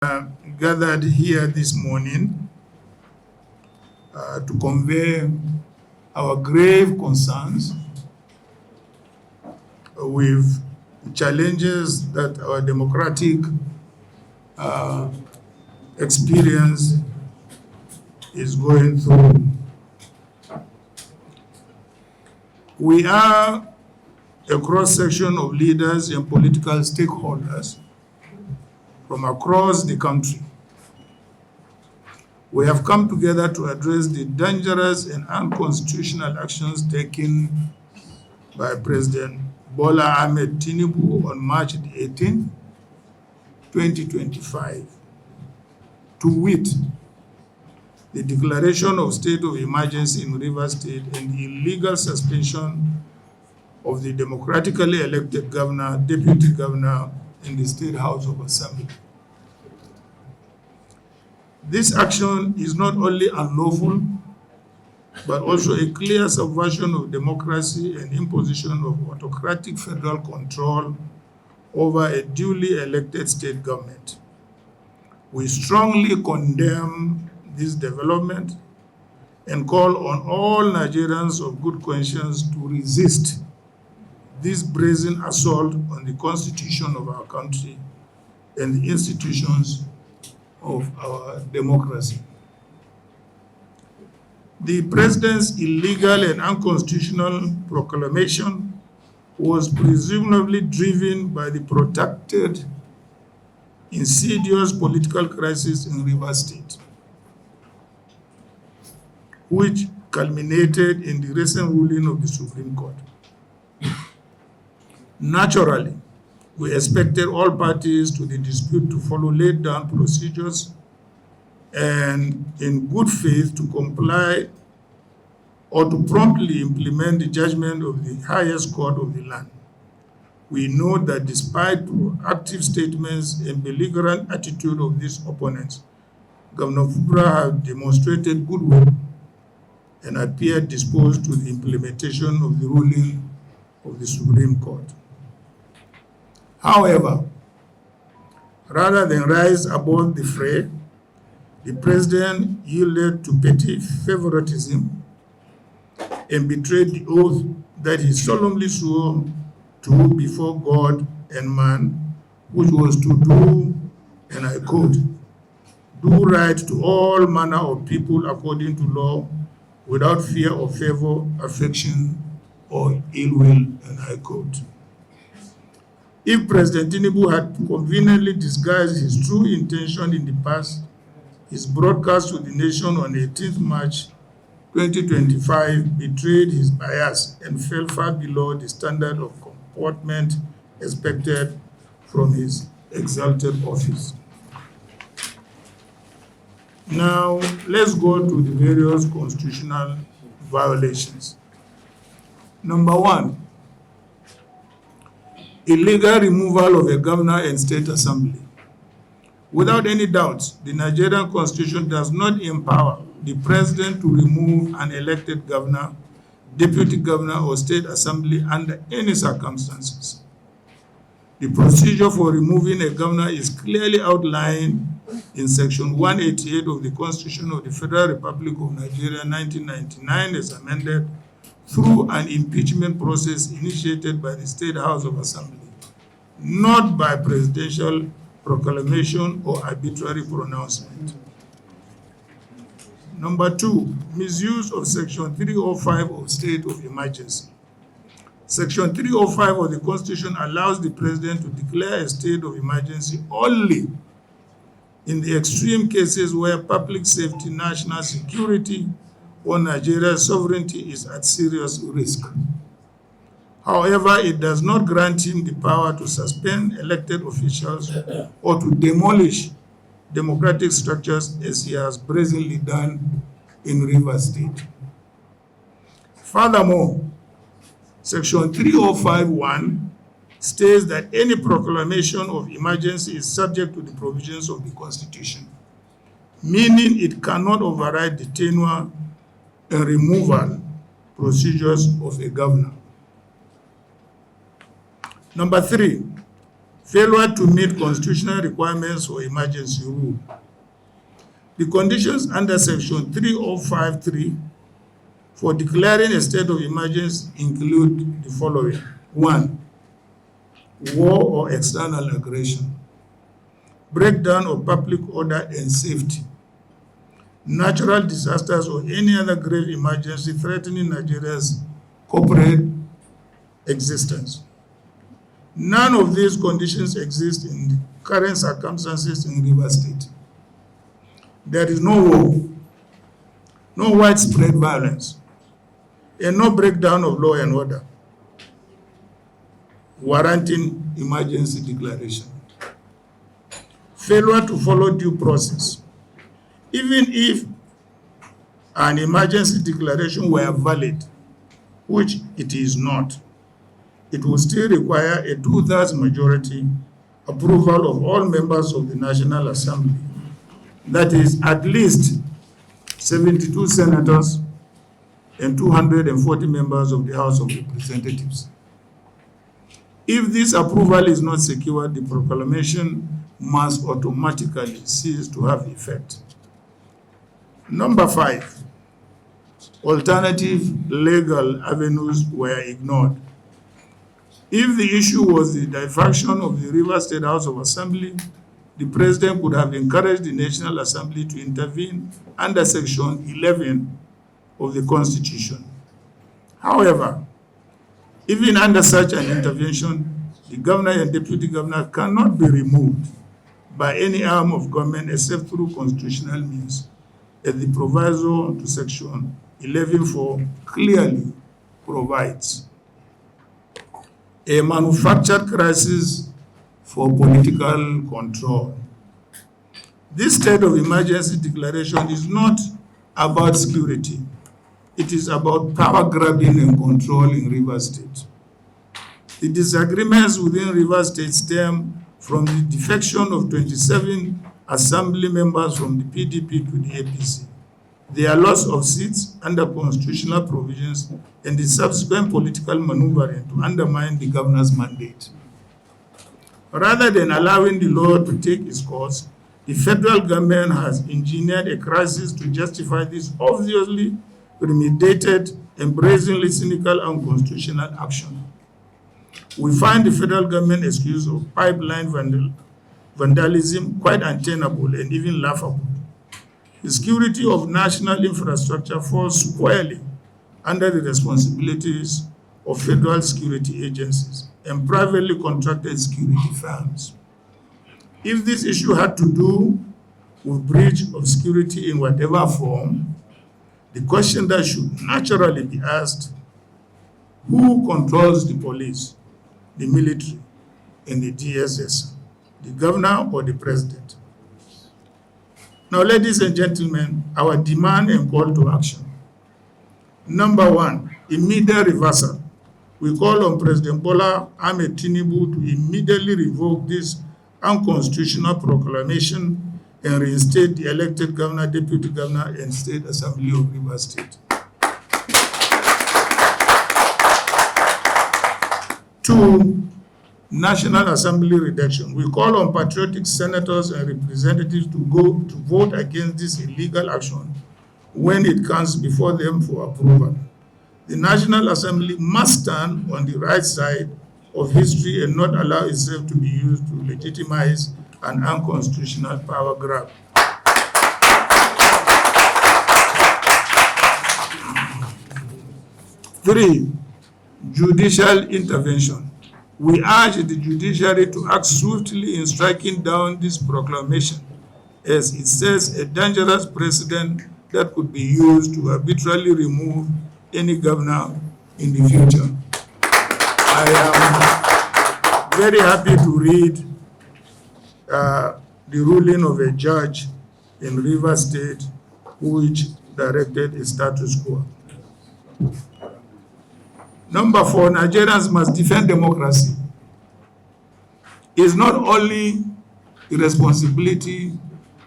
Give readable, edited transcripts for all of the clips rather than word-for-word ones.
Gathered here this morning to convey our grave concerns with challenges that our democratic experience is going through. We are a cross-section of leaders and political stakeholders from across the country. We have come together to address the dangerous and unconstitutional actions taken by President Bola Ahmed Tinubu on March 18, 2025, to wit, the declaration of state of emergency in Rivers State and the illegal suspension of the democratically elected governor, deputy governor in the State House of Assembly. This action is not only unlawful, but also a clear subversion of democracy and imposition of autocratic federal control over a duly elected state government. We strongly condemn this development and call on all Nigerians of good conscience to resist this brazen assault on the constitution of our country and the institutions of our democracy. The president's illegal and unconstitutional proclamation was presumably driven by the protracted, insidious political crisis in Rivers State, which culminated in the recent ruling of the Supreme Court. Naturally, we expected all parties to the dispute to follow laid down procedures and in good faith to comply or to promptly implement the judgment of the highest court of the land. We know that despite proactive statements and belligerent attitude of these opponents, Governor Fubara have demonstrated goodwill and appeared disposed to the implementation of the ruling of the Supreme Court. However, rather than rise above the fray, the president yielded to petty favoritism and betrayed the oath that he solemnly swore to before God and man, which was to do, and I quote, do right to all manner of people according to law, without fear of favor, affection, or ill will, and I quote. If President Tinubu had conveniently disguised his true intention in the past, his broadcast to the nation on 18th March 2025 betrayed his bias and fell far below the standard of comportment expected from his exalted office. Now, let's go to the various constitutional violations. Number one, illegal removal of a governor and state assembly. Without any doubt, the Nigerian Constitution does not empower the president to remove an elected governor, deputy governor, or state assembly under any circumstances. The procedure for removing a governor is clearly outlined in Section 188 of the Constitution of the Federal Republic of Nigeria, 1999, as amended, through an impeachment process initiated by the State House of Assembly, not by presidential proclamation or arbitrary pronouncement. Number two, misuse of Section 305 of State of Emergency. Section 305 of the Constitution allows the President to declare a state of emergency only in the extreme cases where public safety, national security, or Nigeria's sovereignty is at serious risk. However, it does not grant him the power to suspend elected officials or to demolish democratic structures as he has brazenly done in Rivers State. Furthermore, Section 305(1) states that any proclamation of emergency is subject to the provisions of the Constitution, meaning it cannot override the tenure and removal procedures of a governor. Number three, failure to meet constitutional requirements for emergency rule. The conditions under Section 3053 for declaring a state of emergency include the following. 1. War or external aggression, breakdown of public order and safety, natural disasters or any other grave emergency threatening Nigeria's corporate existence. None of these conditions exist in the current circumstances in Rivers State. There is no war, no widespread violence, and no breakdown of law and order warranting emergency declaration. Failure to follow due process. Even if an emergency declaration were valid, which it is not, it will still require a 2/3 majority approval of all members of the National Assembly. That is at least 72 senators and 240 members of the House of Representatives. If this approval is not secured, the proclamation must automatically cease to have effect. Number 5, alternative legal avenues were ignored. If the issue was the diversion of the Rivers State House of Assembly, the President could have encouraged the National Assembly to intervene under Section 11 of the Constitution. However, even under such an intervention, the governor and deputy governor cannot be removed by any arm of government except through constitutional means, as the proviso to Section 11(4) clearly provides. A manufactured crisis for political control. This state of emergency declaration is not about security. It is about power grabbing and control in Rivers State. The disagreements within Rivers State stem from the defection of 27 assembly members from the PDP to the APC, their loss of seats under constitutional provisions, and the subsequent political maneuvering to undermine the governor's mandate. Rather than allowing the law to take its course, the federal government has engineered a crisis to justify this obviously premeditated and brazenly cynical and unconstitutional action. We find the federal government excuse of pipeline vandalism quite untenable and even laughable. The security of national infrastructure falls squarely under the responsibilities of federal security agencies and privately contracted security firms. If this issue had to do with breach of security in whatever form, the question that should naturally be asked: who controls the police, the military, and the DSS, the governor or the president? Now, ladies and gentlemen, our demand and call to action. Number 1, immediate reversal. We call on President Bola Ahmed Tinubu to immediately revoke this unconstitutional proclamation and reinstate the elected governor, deputy governor, and state assembly of Rivers State. 2, National Assembly reduction. We call on patriotic senators and representatives to vote against this illegal action when it comes before them for approval. The National Assembly must stand on the right side of history and not allow itself to be used to legitimize an unconstitutional power grab. 3, judicial intervention. We urge the judiciary to act swiftly in striking down this proclamation, as it sets a dangerous precedent that could be used to arbitrarily remove any governor in the future. I am very happy to read the ruling of a judge in Rivers State which directed a status quo. Number 4, Nigerians must defend democracy. It's not only the responsibility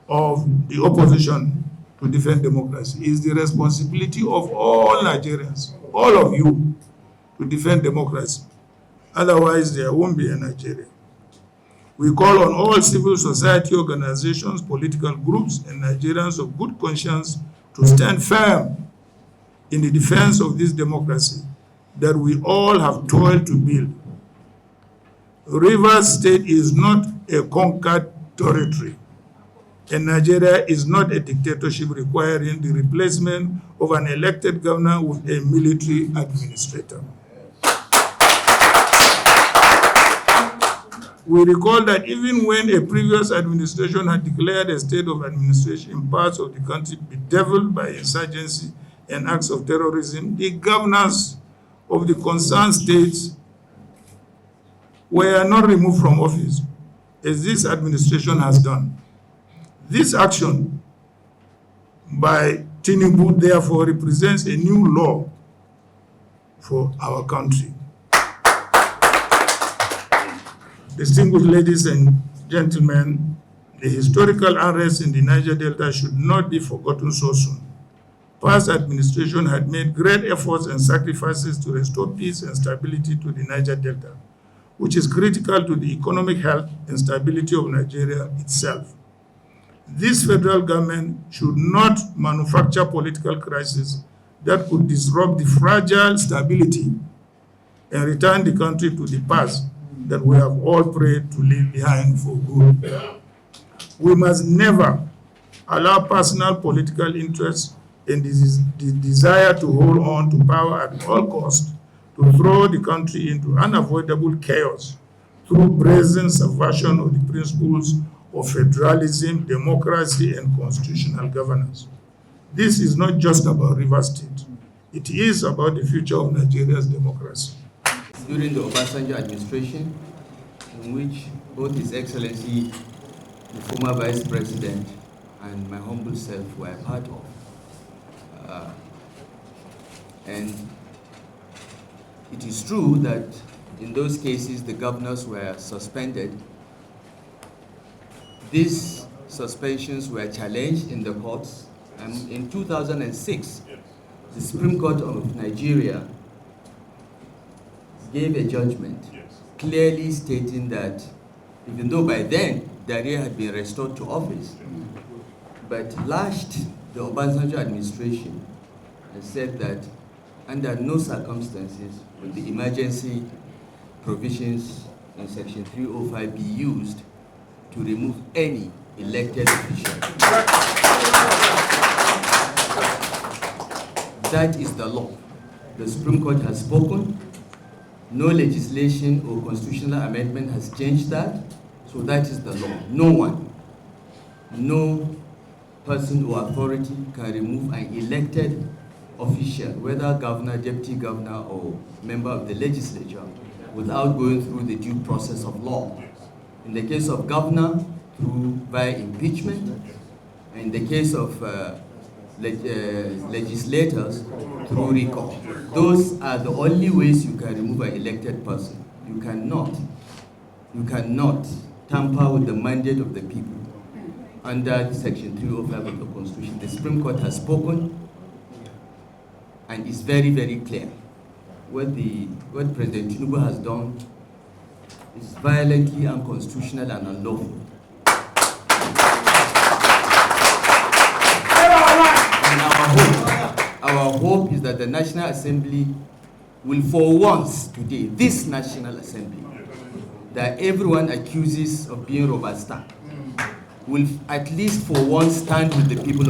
of the opposition to defend democracy. It's the responsibility of all Nigerians, all of you, to defend democracy. Otherwise, there won't be a Nigeria. We call on all civil society organizations, political groups, and Nigerians of good conscience to stand firm in the defense of this democracy that we all have toiled to build. Rivers State is not a conquered territory, and Nigeria is not a dictatorship requiring the replacement of an elected governor with a military administrator. We recall that even when a previous administration had declared a state of administration in parts of the country bedeviled by insurgency and acts of terrorism, the governors of the concerned states were not removed from office, as this administration has done. This action by Tinubu, therefore, represents a new law for our country. Distinguished ladies and gentlemen, the historical unrest in the Niger Delta should not be forgotten so soon. Past administration had made great efforts and sacrifices to restore peace and stability to the Niger Delta, which is critical to the economic health and stability of Nigeria itself. This federal government should not manufacture political crises that could disrupt the fragile stability and return the country to the past that we have all prayed to leave behind for good. We must never allow personal political interests and the desire to hold on to power at all costs to throw the country into unavoidable chaos through brazen subversion of the principles of federalism, democracy, and constitutional governance. This is not just about Rivers State. It is about the future of Nigeria's democracy. During the Obasanjo administration, in which both His Excellency, the former Vice President, and my humble self were a part of. And it is true that in those cases the governors were suspended. These suspensions were challenged in the courts, and in 2006, the Supreme Court of Nigeria gave a judgment clearly stating that even though by then Daria had been restored to office, but lashed the Obasanjo administration and said that under no circumstances will the emergency provisions in Section 305 be used to remove any elected official. That is the law. The Supreme Court has spoken. No legislation or constitutional amendment has changed that. So that is the law. No one, no person or authority can remove an elected official, whether governor, deputy governor, or member of the legislature, without going through the due process of law. In the case of governor, via impeachment. In the case of legislators, through recall. Those are the only ways you can remove an elected person. You cannot tamper with the mandate of the people under Section 305 of the Constitution. The Supreme Court has spoken, and it's very, very clear. What President Tinubu has done is violently unconstitutional and unlawful. And our hope is that the National Assembly will, for once today, this National Assembly, that everyone accuses of being Robusta, will at least for once stand with the people